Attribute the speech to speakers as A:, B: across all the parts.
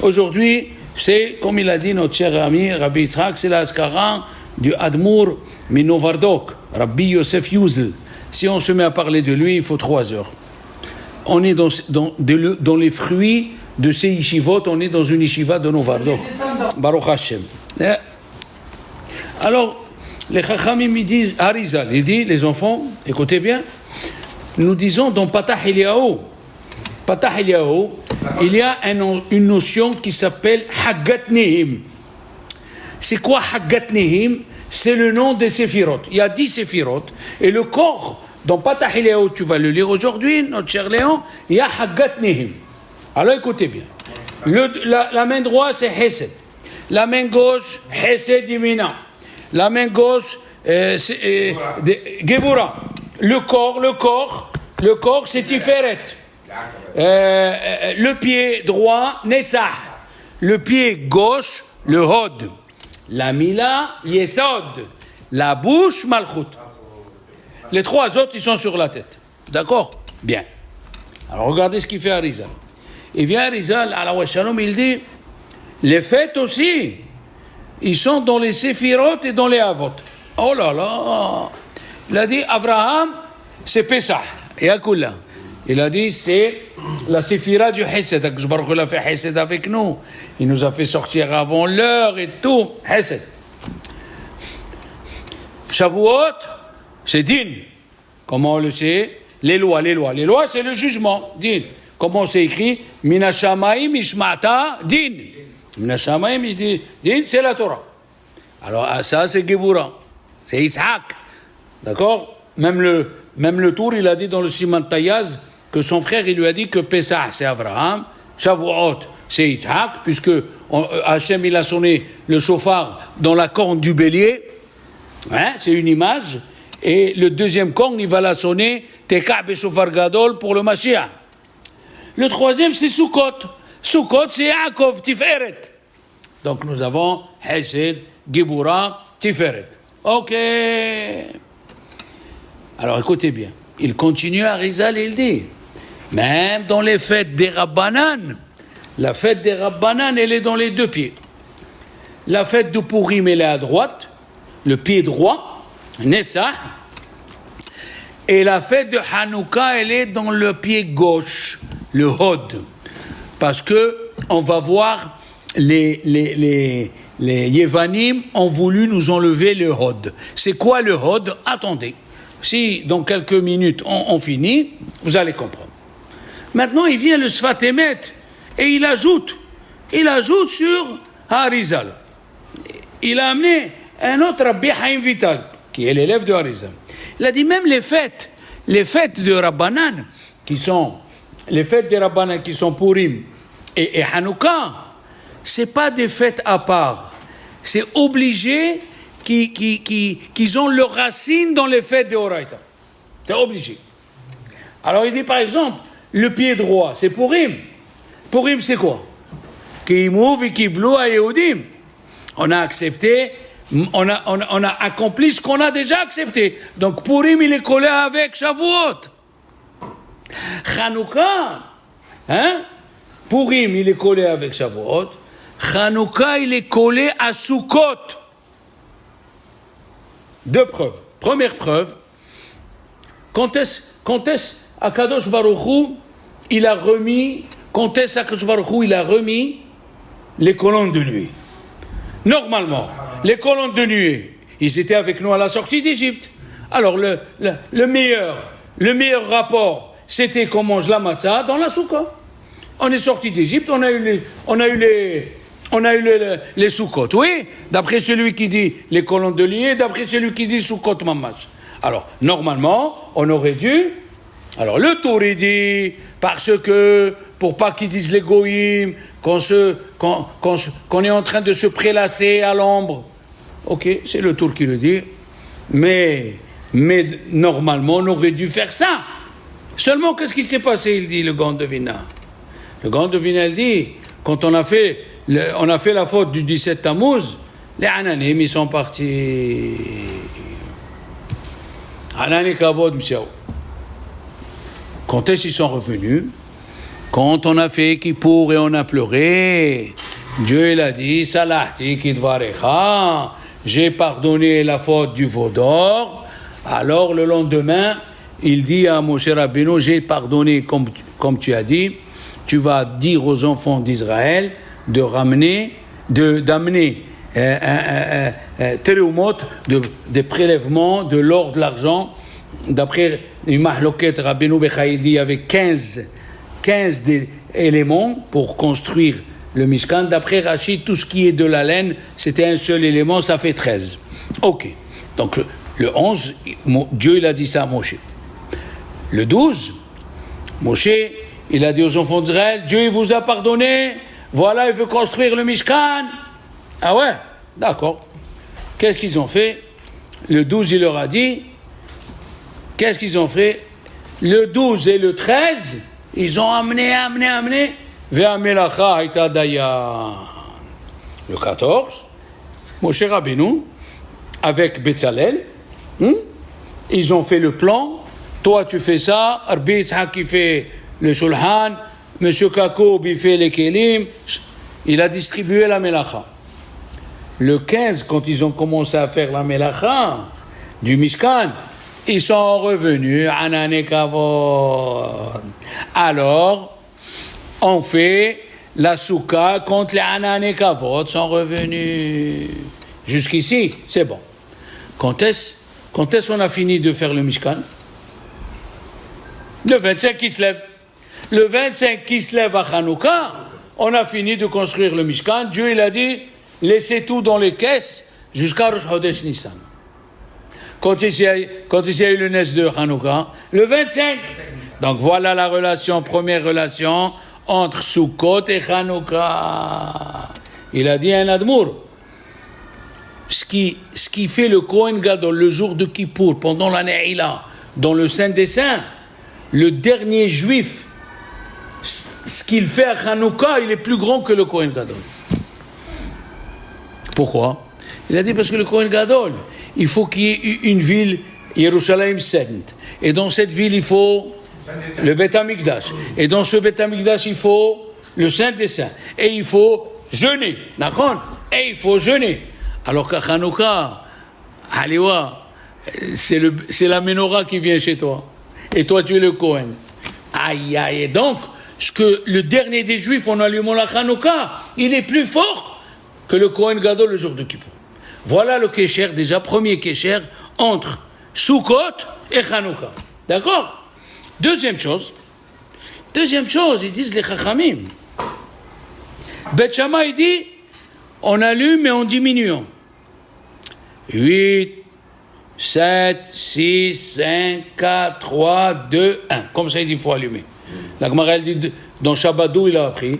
A: Aujourd'hui, c'est, comme il a dit notre cher ami Rabbi Yitzhak, c'est la Askara du Admour Minovardok, Rabbi Yosef Yuzel. Si on se met à parler de lui, il faut 3 heures. On est dans les fruits de ces yeshivot, on est dans une yeshiva de Novardok. Baruch Hashem. Alors, les Chachamim, ils disent, Arizal, il dit, les enfants, écoutez bien, nous disons dans Patah Eliyahu, il y a une notion qui s'appelle Haggat Nehim. C'est quoi Haggat Nehim? C'est le nom des séphirot. Il y a 10 séphirot. Et le corps, dans Patah Eliyahu, tu vas le lire aujourd'hui, notre cher Léon, il y a Haggat Nehim. Alors écoutez bien. La main droite, c'est Hesed. La main gauche, Hesed Yemina. La main gauche, c'est Gebura. Le corps, c'est Tiferet. Le pied droit, Netzach. Le pied gauche, le Hod. La Mila, Yesod. La bouche, Malchut. Les 3 autres, ils sont sur la tête. D'accord? Bien. Alors regardez ce qu'il fait Arizal. Il vient Arizal, à la Washalom, il dit, les fêtes aussi, ils sont dans les séphirot et dans les avot. Oh là là! Il a dit, Abraham, c'est Pesach. Et Akula. Il a dit, c'est la séphira du Hesed. Akadosh Baruch Hu a fait Hesed avec nous. Il nous a fait sortir avant l'heure et tout. Hesed. Shavuot, c'est Din. Comment on le sait? Les lois. Les lois, c'est le jugement. Din. Comment c'est écrit? Mina Shamaim Ishmata Din. Mina Shamaim, il dit, Din, c'est la Torah. Alors, ça, c'est Gebura. C'est Yitzhak. D'accord? Même le tour, il a dit dans le Siman Tayaz que son frère, il lui a dit que Pesach, c'est Abraham, Shavuot, c'est Yitzhak, puisque Hachem, il a sonné le shofar dans la corne du bélier. Hein? C'est une image. Et le deuxième corne, il va la sonner Teka Beshofar Gadol pour le Mashiach. Le troisième, c'est Sukkot. Sukkot, c'est Yaakov, Tiferet. Donc nous avons Hesed, Gebura, Tiferet. Ok. Alors écoutez bien. Il continue à Arizal et il dit, même dans les fêtes des Rabbanan, la fête des Rabbanan, elle est dans les 2 pieds. La fête de Purim, elle est à droite, le pied droit, Netzach. Et la fête de Hanouka, elle est dans le pied gauche, le Hod. Parce que on va voir les Yevanim ont voulu nous enlever le Hod. C'est quoi le Hod? Attendez. Si dans quelques minutes on finit, vous allez comprendre. Maintenant, il vient le Sfat Emet et il ajoute sur Harizal. Il a amené un autre Rabbi Haim Vital, qui est l'élève de Harizal. Il a dit même les fêtes de Rabbanan, les fêtes des Rabbanan qui sont Purim et Hanouka, c'est pas des fêtes à part. C'est obligé qu'ils ont leurs racines dans les fêtes de Horaïta. C'est obligé. Alors il dit par exemple, le pied droit, c'est Purim. Purim c'est quoi? On a accepté, on a accompli ce qu'on a déjà accepté. Donc Purim il est collé avec Shavuot. Chanukah, Purim il est collé avec Shavuot. Chanukah il est collé à Sukkot. 2 preuves. Première preuve, quand est-ce Akadosh Baruch Hu, il a remis les colonnes de nuit. Normalement, les colonnes de nuit, ils étaient avec nous à la sortie d'Égypte. Alors le meilleur rapport, c'était qu'on mange la matzah dans la soukha. On est sorti d'Égypte, on a eu les Sukkot, oui, d'après celui qui dit les colonnes de nuit, d'après celui qui dit Sukkot Mamash. Alors, normalement, on aurait dû... Alors, le tour, il dit, parce que, pour pas qu'ils disent les goïms, qu'on est en train de se prélasser à l'ombre. Ok, c'est le tour qui le dit. Mais normalement, on aurait dû faire ça. Seulement, qu'est-ce qui s'est passé, il dit, le Gaon de Vilna. Le Gaon de Vilna, il dit, quand on a fait la faute du 17 Tammuz, les Ananim, ils sont partis. Anani Kabod, Msiaou. Quand est-ce qu'ils sont revenus? Quand on a fait Kippour et on a pleuré, Dieu il a dit, Salahti kidvarecha, j'ai pardonné la faute du veau d'or. Alors le lendemain, il dit à Moshe Rabbeinu, j'ai pardonné comme tu as dit, tu vas dire aux enfants d'Israël d'amener terumot, des prélèvements de l'or, de l'argent. D'après une mahloket, Rabbeinu Bechaï dit, il y avait 15 éléments pour construire le Mishkan. D'après Rachid, tout ce qui est de la laine, c'était un seul élément, ça fait 13. Ok. Donc le 11, Dieu il a dit ça à Moshe. Le 12, Moshe, il a dit aux enfants d'Israël, Dieu il vous a pardonné, voilà, il veut construire le Mishkan. Ah ouais, d'accord. Qu'est-ce qu'ils ont fait? Le 12, il leur a dit, qu'est-ce qu'ils ont fait? Le 12 et le 13, ils ont amené. Ve'amelacha haïta dayan. Le 14, Moshe Rabbeinu, avec Betzalel, ils ont fait le plan. Toi, tu fais ça. Rabbi Yitzhak, il fait le shulhan. Monsieur Kakoub, il fait les kelim. Il a distribué la melacha. Le 15, quand ils ont commencé à faire la melacha du Mishkan, ils sont revenus. Anane kavod. Alors, on fait la soukha quand les Anane kavod sont revenus. Jusqu'ici, c'est bon. Quand est-ce qu'on a fini de faire le Mishkan? Le 25 qui se lève. Le 25 qui se lève à Hanouka, on a fini de construire le Mishkan. Dieu, il a dit, laissez tout dans les caisses jusqu'à Rosh Chodesh Nissan. Quand il y a eu le Nes de Hanouka, le 25. Donc voilà la relation, première relation entre Sukkot et Hanouka. Il a dit un Admour. Ce qui fait le Kohen Gadol le jour de Kippour, pendant la Ne'ila, dans le Saint des Saints, le dernier juif, ce qu'il fait à Hanouka, il est plus grand que le Kohen Gadol. Pourquoi? Il a dit parce que le Kohen Gadol, il faut qu'il y ait une ville, Yerushalayim Sainte. Et dans cette ville, il faut le Beth Amikdash. Et dans ce Beth Amikdash, il faut le Saint des Saints. Et il faut jeûner. D'accord? Et il faut jeûner. Alors qu'à Hanouka, Aliwa, c'est la menorah qui vient chez toi. Et toi, tu es le Kohen. Aïe, aïe. Et donc, ce que le dernier des Juifs, en allumant la Hanouka, il est plus fort que le Kohen Gadol le jour de Kippour. Voilà le Kesher, déjà, premier Kesher, entre Sukkot et Hanouka. D'accord? Deuxième chose, ils disent les Chachamim. Beth Shammai, il dit, on allume et on diminuant. 8, 7, 6, 5, 4, 3, 2, 1. Comme ça, il dit qu'il faut allumer. La Gemara, elle dit, dans Shabbadou, il a appris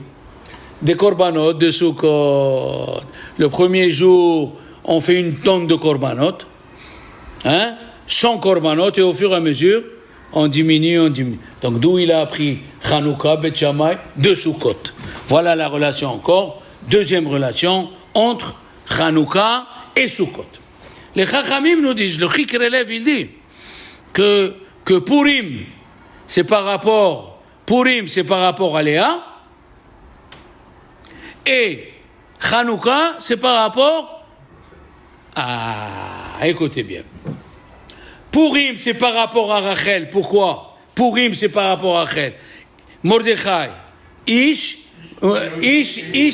A: des korbanot, de Sukkot. Le premier jour, on fait une tonne de korbanot, 100 korbanot, et au fur et à mesure, on diminue. Donc, d'où il a appris Hanouka, Beth Shammai, de Sukkot. Voilà la relation encore. Deuxième relation entre Hanouka et Sukkot. Les Chachamim nous disent, le Chikrelev, il dit que Purim, c'est par rapport à Léa, et Hanouka, c'est par rapport à... Écoutez bien. Purim, c'est par rapport à Rachel. Pourquoi? Purim, c'est par rapport à Rachel. Mordechai, Ish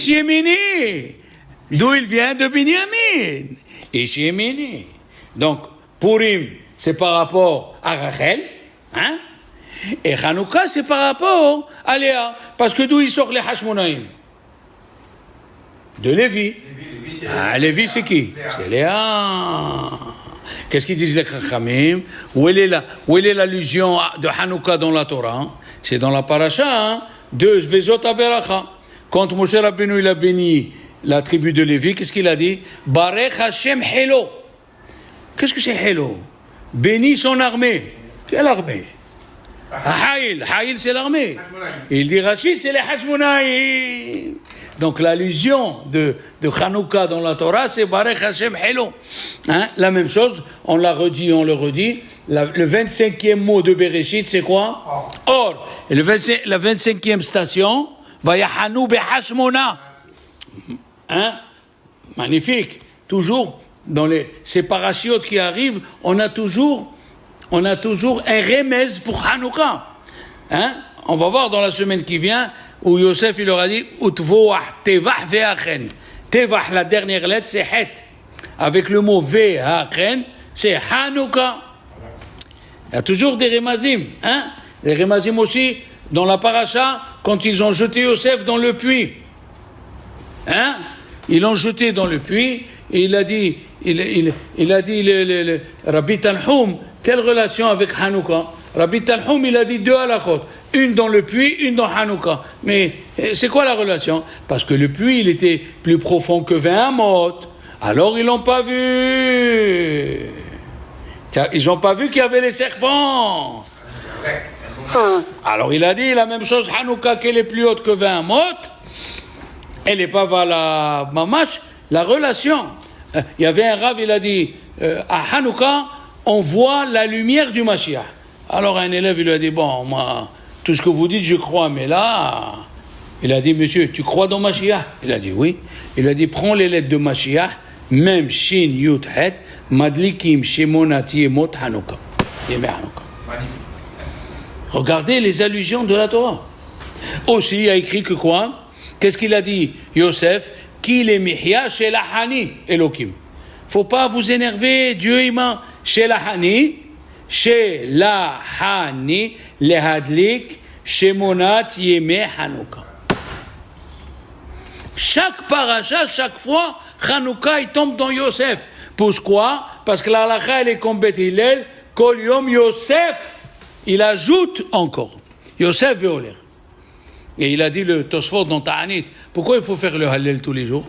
A: Yemini. D'où il vient? De Binyamin. Ish Yemini. Donc, Purim, c'est par rapport à Rachel. Et Hanouka, c'est par rapport à Léa. Parce que d'où il sort les Hashmonaïm? De Lévi. Lévi, c'est qui? C'est Léa. Qu'est-ce qu'ils disent les Chachamim? Où est l'allusion de Hanouka dans la Torah? C'est dans la paracha de Zvezot Aberacha. Quand Moshe Rabbeinu il a béni la tribu de Lévi, qu'est-ce qu'il a dit? Barech Hashem Helo. Qu'est-ce que c'est Helo? Béni son armée. Quelle armée? Haïl, c'est l'armée. Il dit Rachid, c'est les Hashmonaïm. Donc l'allusion de Hanouka dans la Torah, c'est Barech Hashem Helo. La même chose, on le redit, le 25e mot de Bereshit, c'est quoi? Or. Et la 25e station, Vayahanu behashmona. Hein? Magnifique. Toujours, dans les séparations qui arrivent, on a toujours un remez pour Hanouka. Hein? On va voir dans la semaine qui vient, où Yosef il leur a dit, Utvoah tevah ve'achen. Tevah, la dernière lettre, c'est Het. Avec le mot ve'achen, c'est Hanouka. Il y a toujours des remazim. Hein? Les remazim aussi, dans la paracha, quand ils ont jeté Yosef dans le puits. Hein? Ils l'ont jeté dans le puits, et il a dit, le Rabbi Tanhum, quelle relation avec Hanouka? Rabbi Tanhum, il a dit 2 halachot, une dans le puits, une dans Hanouka. Mais c'est quoi la relation? Parce que le puits, il était plus profond que 20 amot. Alors ils l'ont pas vu. Ils n'ont pas vu qu'il y avait les serpents. Alors il a dit la même chose, Hanouka, qu'elle est plus haute que 20 amot. Elle n'est pas valable, mamash, la relation. Il y avait un rav, il a dit, à Hanouka, on voit la lumière du Mashiach. Alors un élève, il lui a dit, bon, moi, tout ce que vous dites, je crois, mais là, il a dit, monsieur, tu crois dans Mashiach? Il a dit, oui. Il a dit, prends les lettres de Mashiach, même Shin, Yud, Het, Madlikim, Shemonat, Yemot, Hanouka. Yemé Hanouka. Regardez les allusions de la Torah. Aussi, il a écrit que quoi? Qu'est-ce qu'il a dit, Yosef? Qu'il est mihya chez la Hani, Elohim. Faut pas vous énerver, Dieu il m'a chez la Hani, le Hadlik, chez Monat, Yemé, Hanouka. Chaque paracha, chaque fois, Hanouka il tombe dans Yosef. Pourquoi? Parce que la halakha elle est comme Beth Hillel, Kol Yom Yosef, il ajoute encore, Yosef veoler. Et il a dit le Tosfot dans Ta'anit, pourquoi il faut faire le Hallel tous les jours?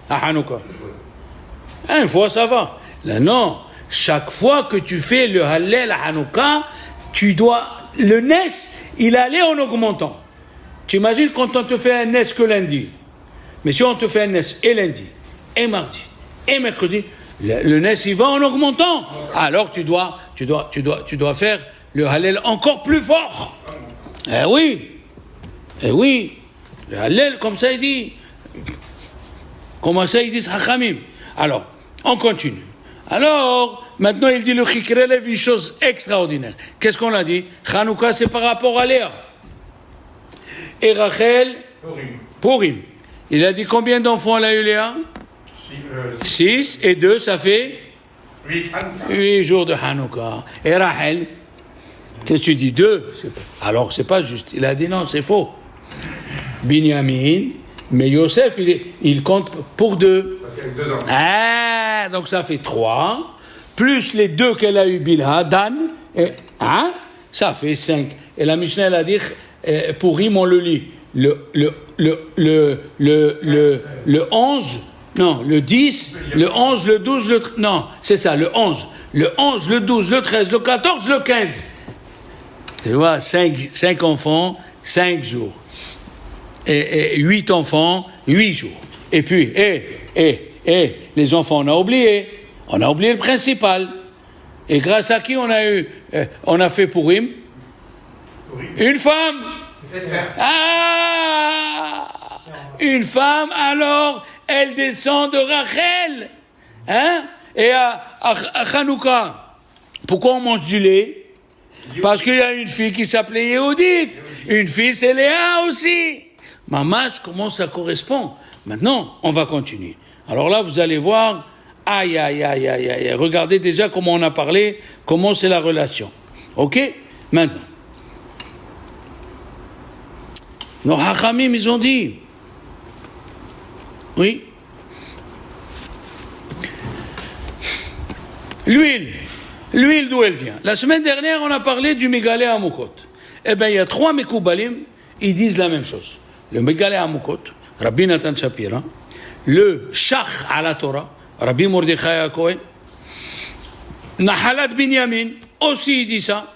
A: À Hanouka. Une fois ça va. Là non, chaque fois que tu fais le Hallel à Hanouka, tu dois, le Nes, il allait en augmentant. Tu imagines quand on te fait un Nes que lundi. Mais si on te fait un Nes et lundi, et mardi, et mercredi, le Nes il va en augmentant. Alors tu dois faire le Hallel encore plus fort. Eh oui, le Hallel, comme ça il dit. Comment ça ils disent Hachamim. Alors, on continue. Alors, maintenant il dit le Chikrelev, une chose extraordinaire. Qu'est-ce qu'on a dit? Hanouka c'est par rapport à Léa. Et Rachel, Purim. Il a dit combien d'enfants elle a eu Léa? 6 et 2, ça fait 8 jours de Hanouka. Et Rachel, qu'est-ce que tu dis? 2. Alors, c'est pas juste. Il a dit non, c'est faux. Binyamin, mais Yosef, il compte pour 2. Ah, donc ça fait 3. Plus les 2 qu'elle a eu Bilha, Dan, ça fait 5. Et la Mishnah, elle a dit, pour Rim, on le lit. Le 11, non, le 10, le 11, le 12, non, c'est ça, le 11. Le 11, le 12, le 13, le 14, le 15. Tu vois, 5 enfants, 5 jours. Et 8 enfants, 8 jours. Et puis, les enfants, on a oublié le principal. Et grâce à qui on a fait Purim? Une femme. Une femme, alors, elle descend de Rachel. Hein? Et à Hanouka, pourquoi on mange du lait? Parce qu'il y a une fille qui s'appelait Yehudit. Une fille, c'est Léa aussi. Mamash, comment ça correspond? Maintenant, on va continuer. Alors là, vous allez voir, aïe. Regardez déjà comment on a parlé, comment c'est la relation. Ok? Maintenant. Nos Hachamim, ils ont dit. Oui? L'huile d'où elle vient? La semaine dernière, on a parlé du Megalé Amukot. Eh bien, il y a 3 Mekoubalim, ils disent la même chose. Le Megalé Amukot, Rabbi Nathan Shapira, le Shach à la Torah, Rabbi Mordechai Cohen, Nahalat Binyamin, aussi il dit ça.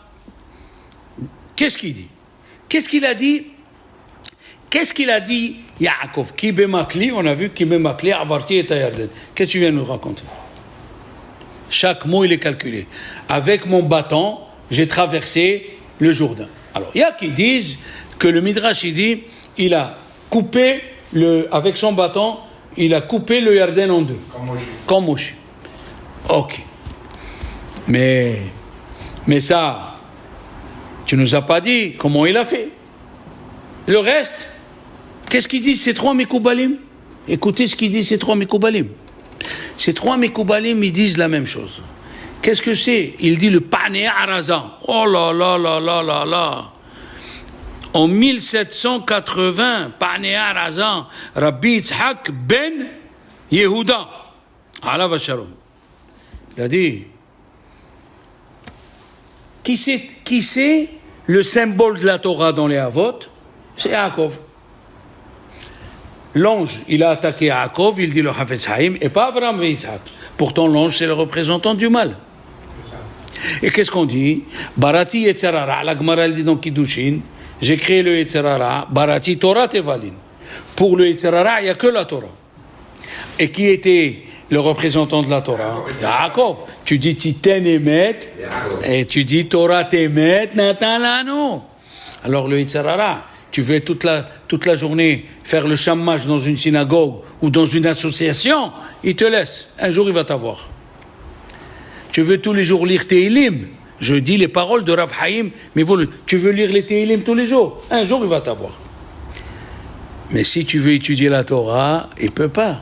A: Qu'est-ce qu'il dit? Qu'est-ce qu'il a dit Yaakov? Ki bemakli, on a vu Ki bemakli, avarti et Yarden. Qu'est-ce que tu viens nous raconter? Chaque mot, il est calculé. Avec mon bâton, j'ai traversé le Jourdain. Alors, il y a qui disent que le Midrash, il dit, il a coupé, avec son bâton, il a coupé le Yarden en deux. Comme Moshe. Ok. Mais ça, tu nous as pas dit comment il a fait. Le reste, qu'est-ce qu'ils disent ces trois Mekoubalim? Écoutez ce qu'ils disent ces trois Mekoubalim. Ces trois Mekoubalim, ils disent la même chose. Qu'est-ce que c'est? Il dit le Paneh Araza. Oh là là là là là là. En 1780, Paneh Araza, Rabbi Yitzhak ben Yehuda, Alav Shalom. Il a dit, qui c'est le symbole de la Torah dans les Havot? C'est Yaakov. L'ange, il a attaqué Yaakov, il dit le Hafetz Haïm, et pas Avraham et Isaac. Pourtant, l'ange, c'est le représentant du mal. Et qu'est-ce qu'on dit? Barati Yetzerara, la Gemara dit dans Kiddushin, j'ai créé le Yetzerara, Barati Torah Tevalin. Pour le Yetzerara, il n'y a que la Torah. Et qui était le représentant de la Torah? Yaakov. Tu dis Titen Emet, et tu dis Torah Temet, Natan Lanu. Alors le Yetzerara, tu veux toute la journée faire le chammage dans une synagogue ou dans une association, il te laisse. Un jour, il va t'avoir. Tu veux tous les jours lire Tehillim, je dis les paroles de Rav Haïm, mais tu veux lire les Tehillim tous les jours, un jour, il va t'avoir. Mais si tu veux étudier la Torah, il ne peut pas.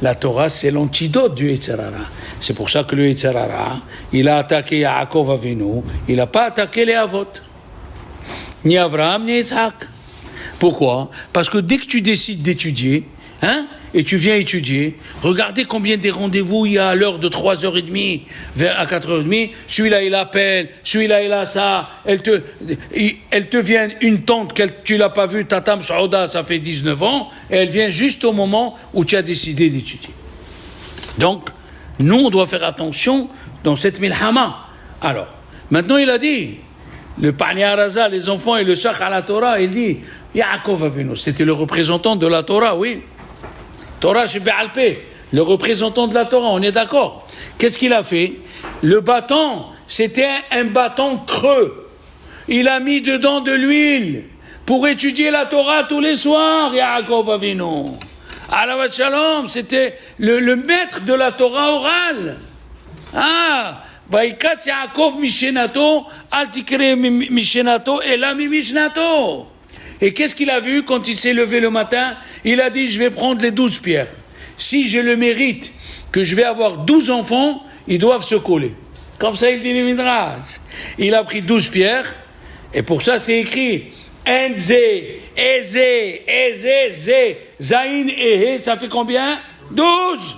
A: La Torah, c'est l'antidote du Yetzerara. C'est pour ça que le Yetzerara, il a attaqué Yaakov Avinu, il n'a pas attaqué les Avot. Ni Avraham, ni Isaac. Pourquoi? Parce que dès que tu décides d'étudier, et tu viens étudier, regardez combien des rendez-vous il y a à l'heure de 3h30, à 4h30, celui-là il appelle, celui-là il a ça, elle te vient une tante que tu l'as pas vue, Tatam Saouda, ça fait 19 ans, et elle vient juste au moment où tu as décidé d'étudier. Donc, nous on doit faire attention dans cette milhama. Alors, maintenant il a dit, le Paneh Araza, les enfants et le Shach à la Torah, il dit, Yaakov Avinu, c'était le représentant de la Torah, oui. Torah chez Be'alpé, le représentant de la Torah, on est d'accord. Qu'est-ce qu'il a fait? Le bâton, c'était un bâton creux. Il a mis dedans de l'huile pour étudier la Torah tous les soirs, Yaakov Avinu. Alav Shalom, c'était le maître de la Torah orale. Vaikatz Yaakov Mishenato, al tikre Mishenato, ela mi Mishnato. Et qu'est-ce qu'il a vu quand il s'est levé le matin? Il a dit, je vais prendre les 12 pierres. Si je le mérite, que je vais avoir 12 enfants, ils doivent se coller. Comme ça, il dit les Midrash. Il a pris 12 pierres, et pour ça, c'est écrit, Enze, Eze, Ze, Zain, Ehe, ça fait combien? 12.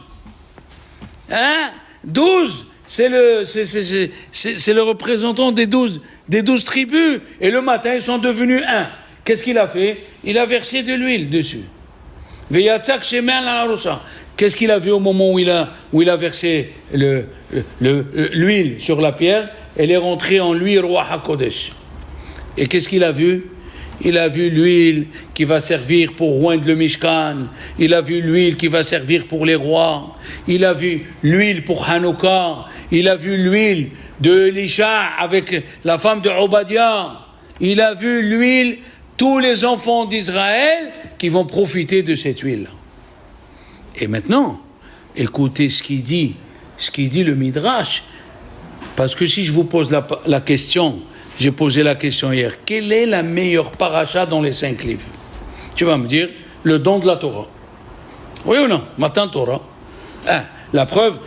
A: 12. C'est le représentant des 12 tribus. Et le matin, ils sont devenus un. Qu'est-ce qu'il a fait? Il a versé de l'huile dessus. Qu'est-ce qu'il a vu au moment où il a versé l'huile sur la pierre? Elle est rentrée en lui, roi HaKodesh. Et qu'est-ce qu'il a vu? Il a vu l'huile qui va servir pour oindre le Mishkan. Il a vu l'huile qui va servir pour les rois. Il a vu l'huile pour Hanouka. Il a vu l'huile de Elisha avec la femme de Obadiah. Il a vu l'huile, tous les enfants d'Israël qui vont profiter de cette huile. Et maintenant, écoutez ce qu'il dit le Midrash. Parce que si je vous pose la question, j'ai posé la question hier, quelle est la meilleure paracha dans les 5 livres? Tu vas me dire, le don de la Torah. Oui ou non? Matin Torah. La preuve,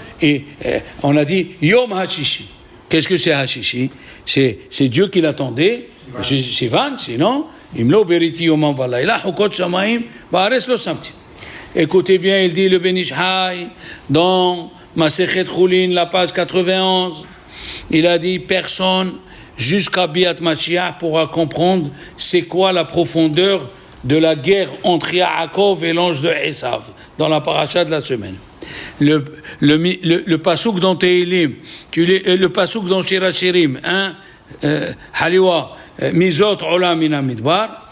A: on a dit Yom HaShishi. Qu'est-ce que c'est HaShishi? C'est Dieu qui l'attendait. Sivan, sinon, Imlo Beriti Yomam Valayla, Hukot Shamaim, Baaretz Lo Samti. Écoutez bien, il dit le Ben Ish Hai, dans Masechet Chulin, la page 91, il a dit personne jusqu'à Biat Mashiach pourra comprendre c'est quoi la profondeur de la guerre entre Yaakov et l'ange de Esav dans la paracha de la semaine. Le pasouk dans Tehillim, le pasouk dans Shir HaShirim, Haliwa, Mizot Olam Mina Midbar,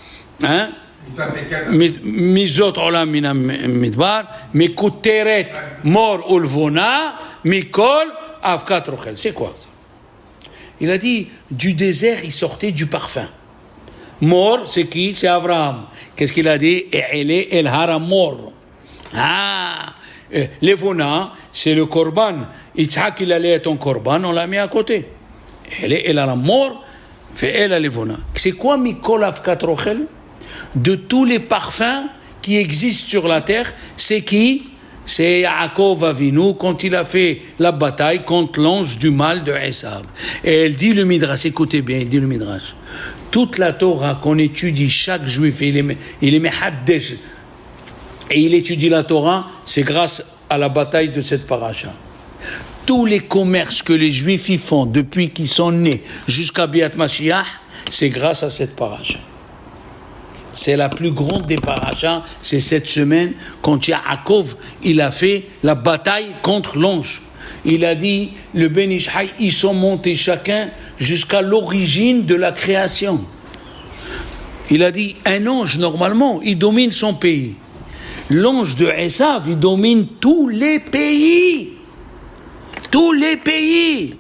A: Mizot Olam Mina Midbar, Mikuteret Mor Ulvona, Mikol Avkat Rochel. C'est quoi ça? Il a dit, du désert, il sortait du parfum. Mor, c'est qui? C'est Abraham. Qu'est-ce qu'il a dit? E'ele el haram mor. Levona, c'est le korban. Yitzhak, il allait être un korban, on l'a mis à côté. E'ele el haram mor, fait elle a levona. C'est quoi Mikol Avkat Rochel? De tous les parfums qui existent sur la terre, c'est qui? C'est Yaakov Avinu quand il a fait la bataille contre l'ange du mal de Esav. Et elle dit le Midrash, écoutez bien, il dit le Midrash. Toute la Torah qu'on étudie, chaque juif, il est mehaddesh, et il étudie la Torah, c'est grâce à la bataille de cette paracha. Tous les commerces que les juifs y font depuis qu'ils sont nés jusqu'à Biat Mashiach, c'est grâce à cette paracha. C'est la plus grande des parachas, c'est cette semaine, quand Yaakov, il a fait la bataille contre l'ange. Il a dit, le Ben Ishai, ils sont montés chacun jusqu'à l'origine de la création. Il a dit, un ange, normalement, il domine son pays. L'ange de Esav, il domine tous les pays. Tous les pays.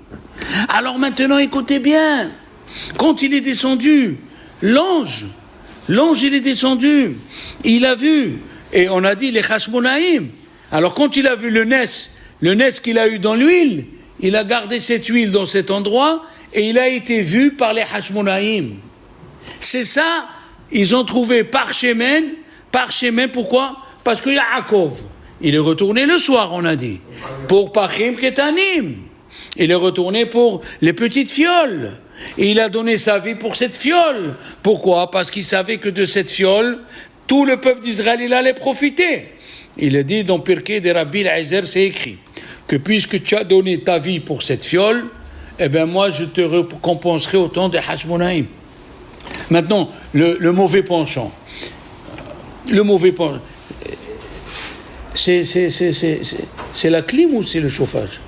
A: Alors maintenant, écoutez bien, quand il est descendu, l'ange, il est descendu, il a vu, et on a dit les Hashmonaïm. Alors quand il a vu le Nes qu'il a eu dans l'huile, il a gardé cette huile dans cet endroit, et il a été vu par les Hashmonaïm. C'est ça, ils ont trouvé Parchemen, pourquoi? Parce que Yaakov, il est retourné le soir, on a dit, pour Pachim Ketanim. Il est retourné pour les petites fioles. Et il a donné sa vie pour cette fiole. Pourquoi? Parce qu'il savait que de cette fiole, tout le peuple d'Israël, il allait profiter. Il est dit dans Pirkei de Rabbi Eliezer, c'est écrit, que puisque tu as donné ta vie pour cette fiole, eh bien moi je te récompenserai autant des Hashmonaïm. Maintenant, le mauvais penchant. C'est la clim ou c'est le chauffage?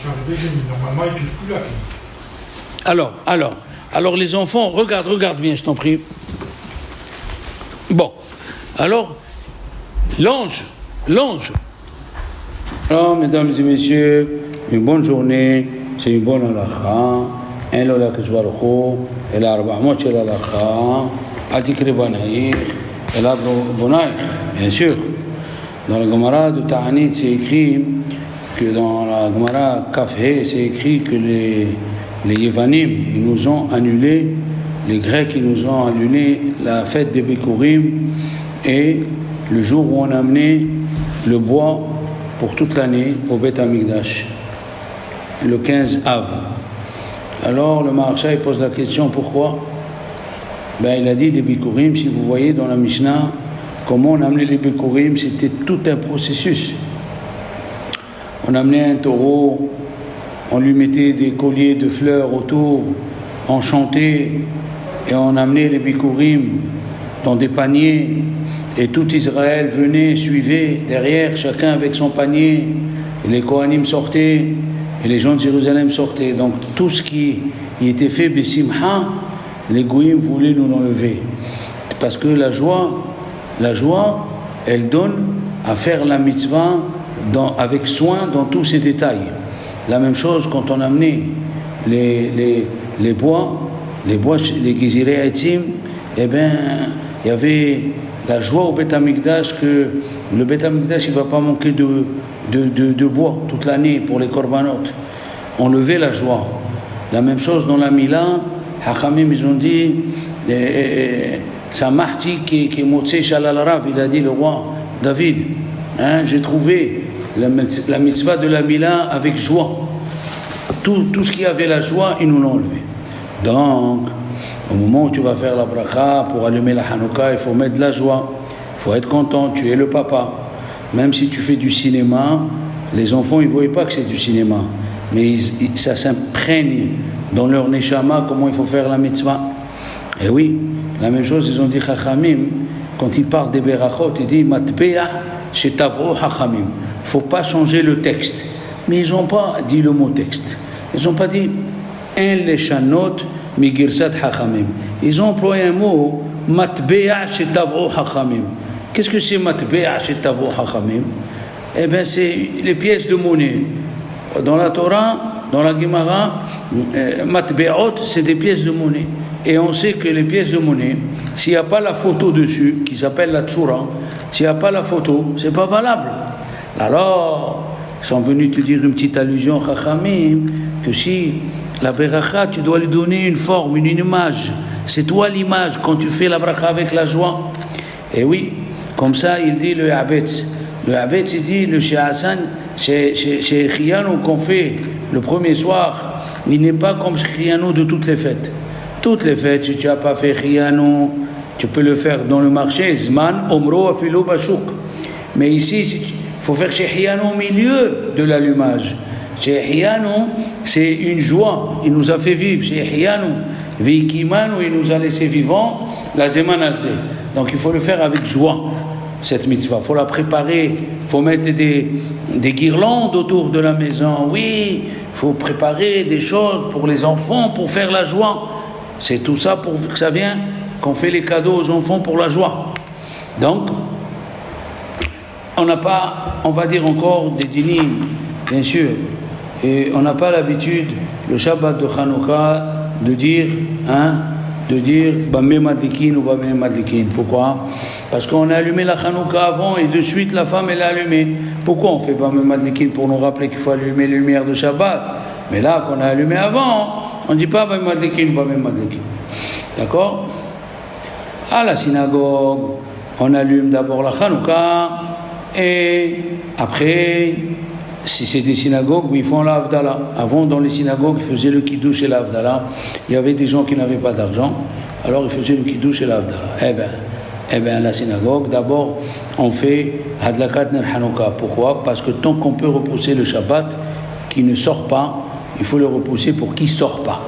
B: Normalement, il ne touche plus la clim.
A: Alors les enfants, regarde bien, je t'en prie. Bon, alors, l'ange. Alors, mesdames et messieurs, une bonne journée, c'est une bonne halakha. Un lola kishbaruchu, el arba'amot shel halakha, al tikri banaïch, el abonaïch, bien sûr. Dans la Gemara de Ta'anit, c'est écrit que dans la Gemara Kafhe, c'est écrit que les Yevanim, ils nous ont annulé, les Grecs, ils nous ont annulé la fête des Bikurim et le jour où on a amené le bois pour toute l'année au Beth Amikdash, le 15 Av. Alors le Maharsha il pose la question pourquoi? Il a dit les Bikurim, si vous voyez dans la Mishnah, comment on a amené les Bikurim, c'était tout un processus. On amenait un taureau, on lui mettait des colliers de fleurs autour, on chantait et on amenait les Bikurim dans des paniers et tout Israël venait, suivait derrière, chacun avec son panier, et les Kohanim sortaient et les gens de Jérusalem sortaient. Donc tout ce qui était fait Bessimha, les Goïm voulaient nous l'enlever. Parce que la joie, elle donne à faire la mitzvah avec soin dans tous ses détails. La même chose quand on amenait les bois, les Gizirei Etzim, il y avait la joie au Beth Amikdash que le Beth Amikdash il ne va pas manquer de bois toute l'année pour les korbanot. On levait la joie. La même chose dans la Mila, Hachamim ils ont dit Samahti qui est Motzei Shalal Rav, il a dit le roi David, j'ai trouvé la mitzvah de la Mila avec joie. Tout ce qui avait la joie, ils nous l'ont enlevé. Donc, au moment où tu vas faire la bracha pour allumer la Hanouka, il faut mettre de la joie, il faut être content, tu es le papa. Même si tu fais du cinéma, les enfants ils ne voient pas que c'est du cinéma, mais ça s'imprègne dans leur neshama comment il faut faire la mitzvah. Et oui, la même chose, ils ont dit Chachamim, quand ils parlent des berachot, ils disent Matbe'a shetavro Chachamim. Il ne faut pas changer le texte. Mais ils n'ont pas dit le mot texte. Ils n'ont pas dit un leshanot migirsat Chachamim. Ils ont employé un mot Matbe'a shetavro Chachamim. Qu'est-ce que c'est Matbe'a shetavro Chachamim? Eh bien, c'est les pièces de monnaie. dans la Torah, dans la Gemara, matbe'ot, c'est des pièces de monnaie. Et on sait que les pièces de monnaie, s'il n'y a pas la photo dessus, qui s'appelle la tsura, s'il n'y a pas la photo, c'est pas valable. Alors, ils sont venus te dire une petite allusion, Chachamim, que si la beracha, tu dois lui donner une forme, une image. C'est toi l'image quand tu fais la bracha avec la joie. Et oui, comme ça, il dit le Habetz. Le Habetz, il dit, le Chez Hassan, chez Chiyanou qu'on fait le premier soir, il n'est pas comme Chiyanou de toutes les fêtes. Toutes les fêtes, si tu n'as pas fait Chiyanou, tu peux le faire dans le marché, Zman, Omro, Afilo, Bashouk. Mais ici, il faut faire chez Chiyanou au milieu de l'allumage. Chez Chiyanou, c'est une joie. Il nous a fait vivre. Chez Chiyanou, Veikimanu, il nous a laissé vivants, la Zemanazé. Donc il faut le faire avec joie, cette mitzvah. Il faut la préparer, il faut mettre des guirlandes autour de la maison. Oui, il faut préparer des choses pour les enfants, pour faire la joie. C'est tout ça pour que ça vienne, qu'on fait les cadeaux aux enfants pour la joie. Donc, on n'a pas, on va dire encore des dynimes, bien sûr, et on n'a pas l'habitude, le Shabbat de Hanouka, de dire Bamé Madlikin ou Bamé Madlikin. Pourquoi? Parce qu'on a allumé la Hanouka avant et de suite la femme elle a allumé. Pourquoi on fait Bamé Madlikin? Pour nous rappeler qu'il faut allumer les lumières de Shabbat. Mais là qu'on a allumé avant, on ne dit pas Bamé Madlikin ou Bamé Madlikin. D'accord? À la synagogue, on allume d'abord la Hanouka et après, si c'est des synagogues où ils font la Havdalah. Avant, dans les synagogues, ils faisaient le Kiddush et la Havdalah. Il y avait des gens qui n'avaient pas d'argent, alors ils faisaient le Kiddush et la Havdalah. Eh bien, la synagogue, d'abord, on fait Hadlakat Ner Hanouka. Pourquoi? Parce que tant qu'on peut repousser le Shabbat, qui ne sort pas, il faut le repousser pour qu'il ne sort pas.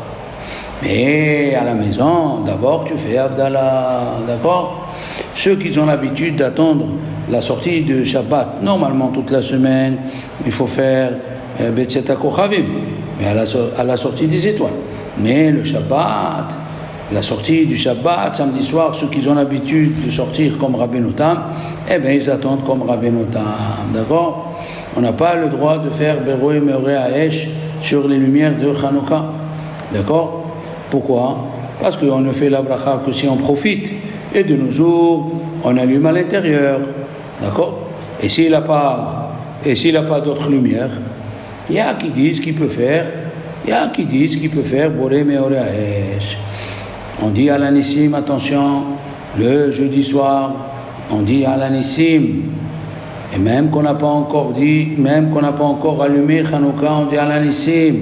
A: Mais à la maison, d'abord, tu fais Havdalah, d'accord? Ceux qui ont l'habitude d'attendre la sortie de Shabbat, normalement toute la semaine, il faut faire Betset HaKochavim, mais à la sortie des étoiles. Mais le Shabbat, la sortie du Shabbat, samedi soir, ceux qui ont l'habitude de sortir comme Rabbeinu Tam, eh bien ils attendent comme Rabbeinu Tam, d'accord? On n'a pas le droit de faire Beroé Meoré Haesh sur les lumières de Hanouka, d'accord? Pourquoi? Parce qu'on ne fait la bracha que si on profite. Et de nos jours, on allume à l'intérieur, d'accord? Et s'il n'a pas d'autres lumières, il y a qui disent qu'il peut faire, Boré Meoré Haesh. On dit à l'anissim, attention, le jeudi soir, on dit à l'anissim, et même qu'on n'a pas encore allumé Hanouka, on dit à l'anissim,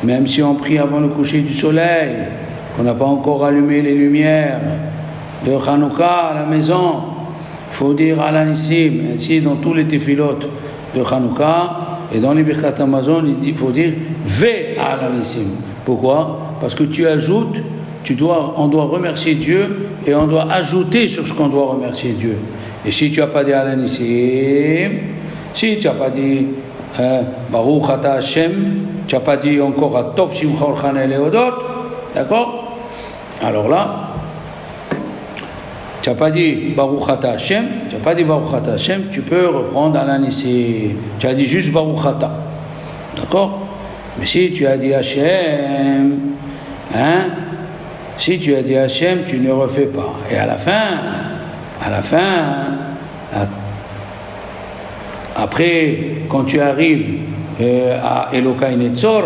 A: même si on prie avant le coucher du soleil, qu'on n'a pas encore allumé les lumières de Hanouka à la maison, il faut dire à l'anissim. Ainsi, dans tous les tefilot de Hanouka et dans les Birkat Hamazon, il faut dire Ve à l'anissim. Pourquoi? Parce que tu ajoutes, on doit remercier Dieu et on doit ajouter sur ce qu'on doit remercier Dieu. Et si tu n'as pas dit à l'anissim, si tu n'as pas dit Baruch Ata Hashem, tu n'as pas dit encore Atov Shimcha Olchan Eleodot, d'accord? Alors là, tu n'as pas dit Baruch Ata Hashem, tu peux reprendre à l'anissim. Tu as dit juste Baruch Ata, d'accord? Mais si tu as dit Hashem, si tu as dit Hashem, tu ne refais pas. Et à la fin, après, quand tu arrives à Elokai Netzor,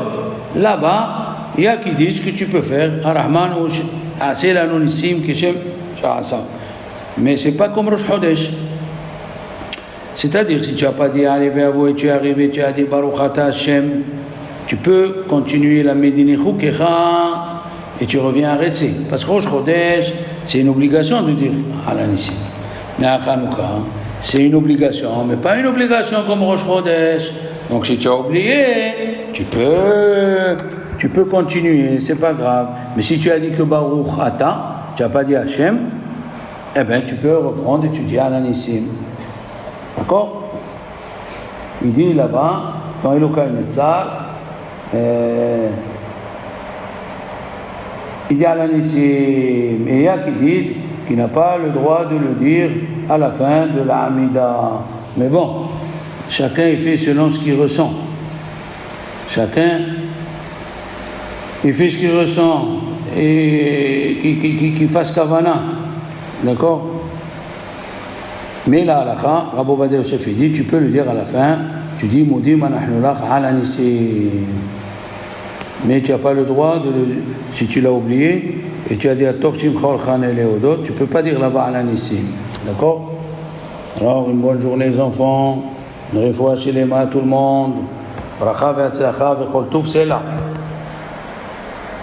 A: là-bas, il y a qui disent que tu peux faire Ar-Rahman ou Asel Anonissim Keshem Sha'asa. Mais c'est pas comme Rosh Chodesh. C'est-à-dire, si tu n'as pas dit Allez Ve'avo et tu es arrivé, tu as dit Baruch Ata Hashem, tu peux continuer la Medini Chukecha et tu reviens à Retze. Parce que Rosh Chodesh, c'est une obligation de dire Alanissim. Mais à Hanouka, c'est une obligation, mais pas une obligation comme Rosh Chodesh. Donc si tu as oublié, tu peux continuer, c'est pas grave. Mais si tu as dit que Baruch Ata, tu n'as pas dit Hashem, eh bien tu peux reprendre et tu dis Alanissim. D'accord? Il dit là-bas, dans Elokai Netzar, il dit Alanissim. Et il y a qui disent qu'il n'a pas le droit de le dire à la fin de la Hamida. Mais bon, chacun est fait selon ce qu'il ressent. Chacun, il fait ce qu'il ressent et qu'il fasse kavana. D'accord? Mais la halakha, Rabbi Ovadia Yosef dit, tu peux le dire à la fin, tu dis Moudim anachnu lach ala nissim. Mais tu n'as pas le droit si tu l'as oublié et tu as dit Tov Shimcha Olchan Eleodot, tu ne peux pas dire là-bas ala nissim. D'accord? Alors, une bonne journée les enfants, une refoua shelema à tout le monde, bracha ve'atzlacha ve'chol tuf, c'est là.